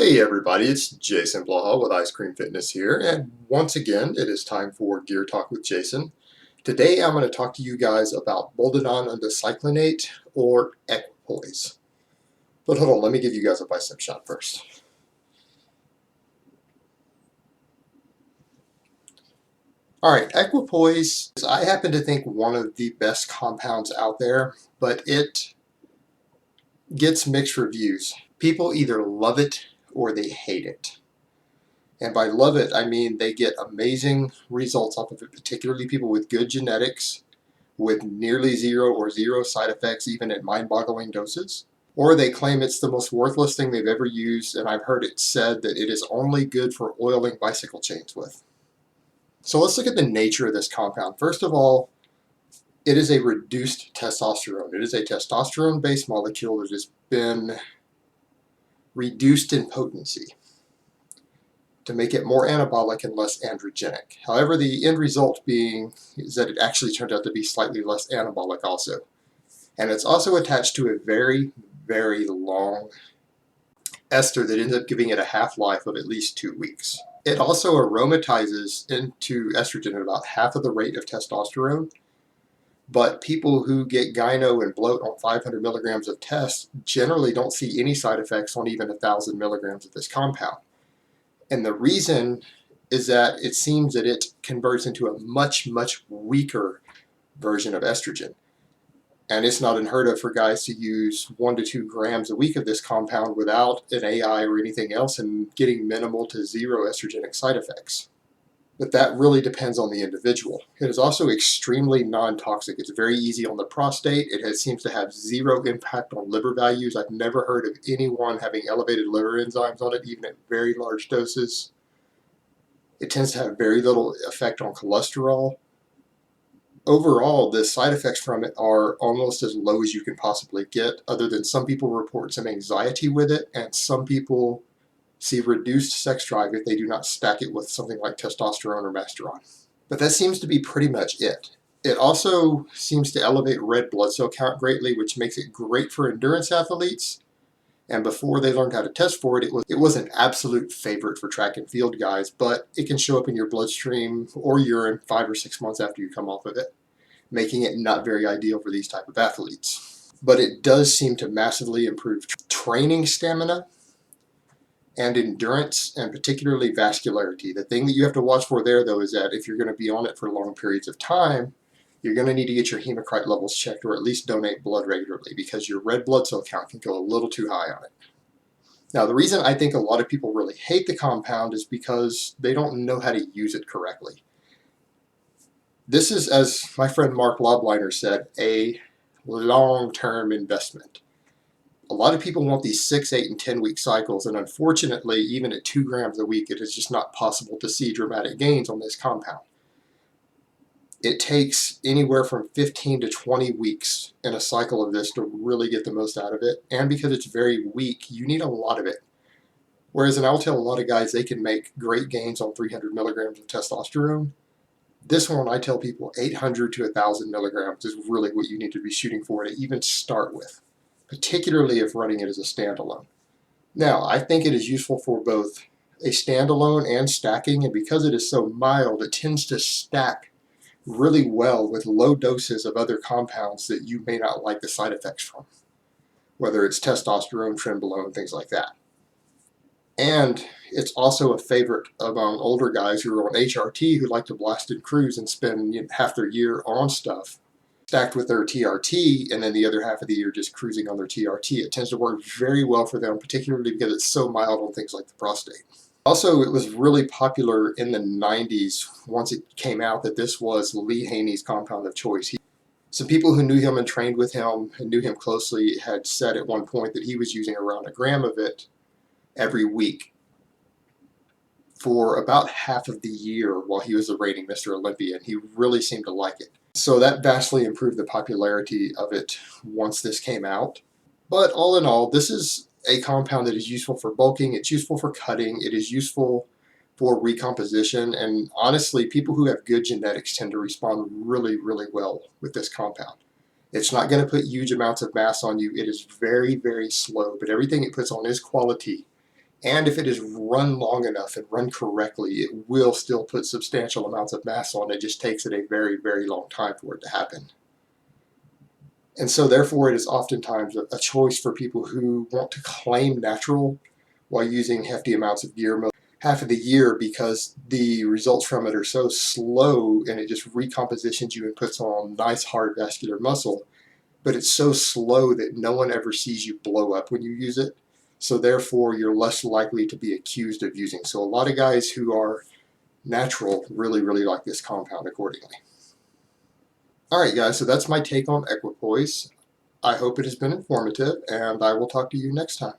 Hey everybody, it's Jason Blaha with Ice Cream Fitness here, and once again it is time for Gear Talk with Jason. Today I'm going to talk to you guys about boldenone undecyclinate or Equipoise. But hold on, let me give you guys a bicep shot first. Alright, Equipoise is, I happen to think, one of the best compounds out there, but it gets mixed reviews. People either love it or they hate it. And by love it, I mean they get amazing results off of it, particularly people with good genetics, with nearly zero or zero side effects, even at mind-boggling doses. Or they claim it's the most worthless thing they've ever used, and I've heard it said that it is only good for oiling bicycle chains with. So let's look at the nature of this compound. First of all, it is a reduced testosterone. It is a testosterone-based molecule that has been reduced in potency to make it more anabolic and less androgenic. However, the end result being is that it actually turned out to be slightly less anabolic also. And it's also attached to a very, very long ester that ends up giving it a half-life of at least 2 weeks. It also aromatizes into estrogen at about half of the rate of testosterone, but people who get gyno and bloat on 500 milligrams of test generally don't see any side effects on even 1,000 milligrams of this compound. And the reason is that it seems that it converts into a much, much weaker version of estrogen. And it's not unheard of for guys to use 1 to 2 grams a week of this compound without an AI or anything else and getting minimal to zero estrogenic side effects. But that really depends on the individual. It is also extremely non-toxic. It's very easy on the prostate. Seems to have zero impact on liver values. I've never heard of anyone having elevated liver enzymes on it, even at very large doses. It tends to have very little effect on cholesterol. Overall, the side effects from it are almost as low as you can possibly get, other than some people report some anxiety with it, and some people see reduced sex drive if they do not stack it with something like testosterone or masteron. But that seems to be pretty much it. It also seems to elevate red blood cell count greatly, which makes it great for endurance athletes. And before they learned how to test for it, it was an absolute favorite for track and field guys, but it can show up in your bloodstream or urine 5 or 6 months after you come off of it, making it not very ideal for these type of athletes. But it does seem to massively improve training stamina and endurance, and particularly vascularity. The thing that you have to watch for there, though, is that if you're going to be on it for long periods of time, you're going to need to get your hematocrit levels checked or at least donate blood regularly, because your red blood cell count can go a little too high on it. Now, the reason I think a lot of people really hate the compound is because they don't know how to use it correctly. This is, as my friend Mark Lobliner said, a long-term investment. A lot of people want these 6, 8, and 10-week cycles, and unfortunately, even at 2 grams a week, it is just not possible to see dramatic gains on this compound. It takes anywhere from 15 to 20 weeks in a cycle of this to really get the most out of it, and because it's very weak, you need a lot of it. Whereas, and I'll tell a lot of guys they can make great gains on 300 milligrams of testosterone. This one, I tell people 800 to 1,000 milligrams is really what you need to be shooting for to even start with, particularly if running it as a standalone. Now, I think it is useful for both a standalone and stacking, and because it is so mild, it tends to stack really well with low doses of other compounds that you may not like the side effects from, whether it's testosterone, trenbolone, things like that. And it's also a favorite among older guys who are on HRT who like to blast and cruise and spend half their year on stuff stacked with their TRT, and then the other half of the year just cruising on their TRT. It tends to work very well for them, particularly because it's so mild on things like the prostate. Also, it was really popular in the 90s once it came out that this was Lee Haney's compound of choice. Some people who knew him and trained with him and knew him closely had said at one point that he was using around 1 gram of it every week for about half of the year while he was the reigning Mr. Olympia, and he really seemed to like it. So that vastly improved the popularity of it once this came out. But all in all, this is a compound that is useful for bulking, it's useful for cutting, it is useful for recomposition, and honestly, people who have good genetics tend to respond really, really well with this compound. It's not going to put huge amounts of mass on you. It is very, very slow, but everything it puts on is quality, And if it is run long enough and run correctly, it will still put substantial amounts of mass on. It just takes it a very, very long time for it to happen. And so therefore it is oftentimes a choice for people who want to claim natural while using hefty amounts of gear half of the year, because the results from it are so slow and it just recompositions you and puts on nice hard vascular muscle, but it's so slow that no one ever sees you blow up when you use it. So therefore you're less likely to be accused of using. So a lot of guys who are natural really, really like this compound accordingly. Alright guys, so that's my take on Equipoise. I hope it has been informative, and I will talk to you next time.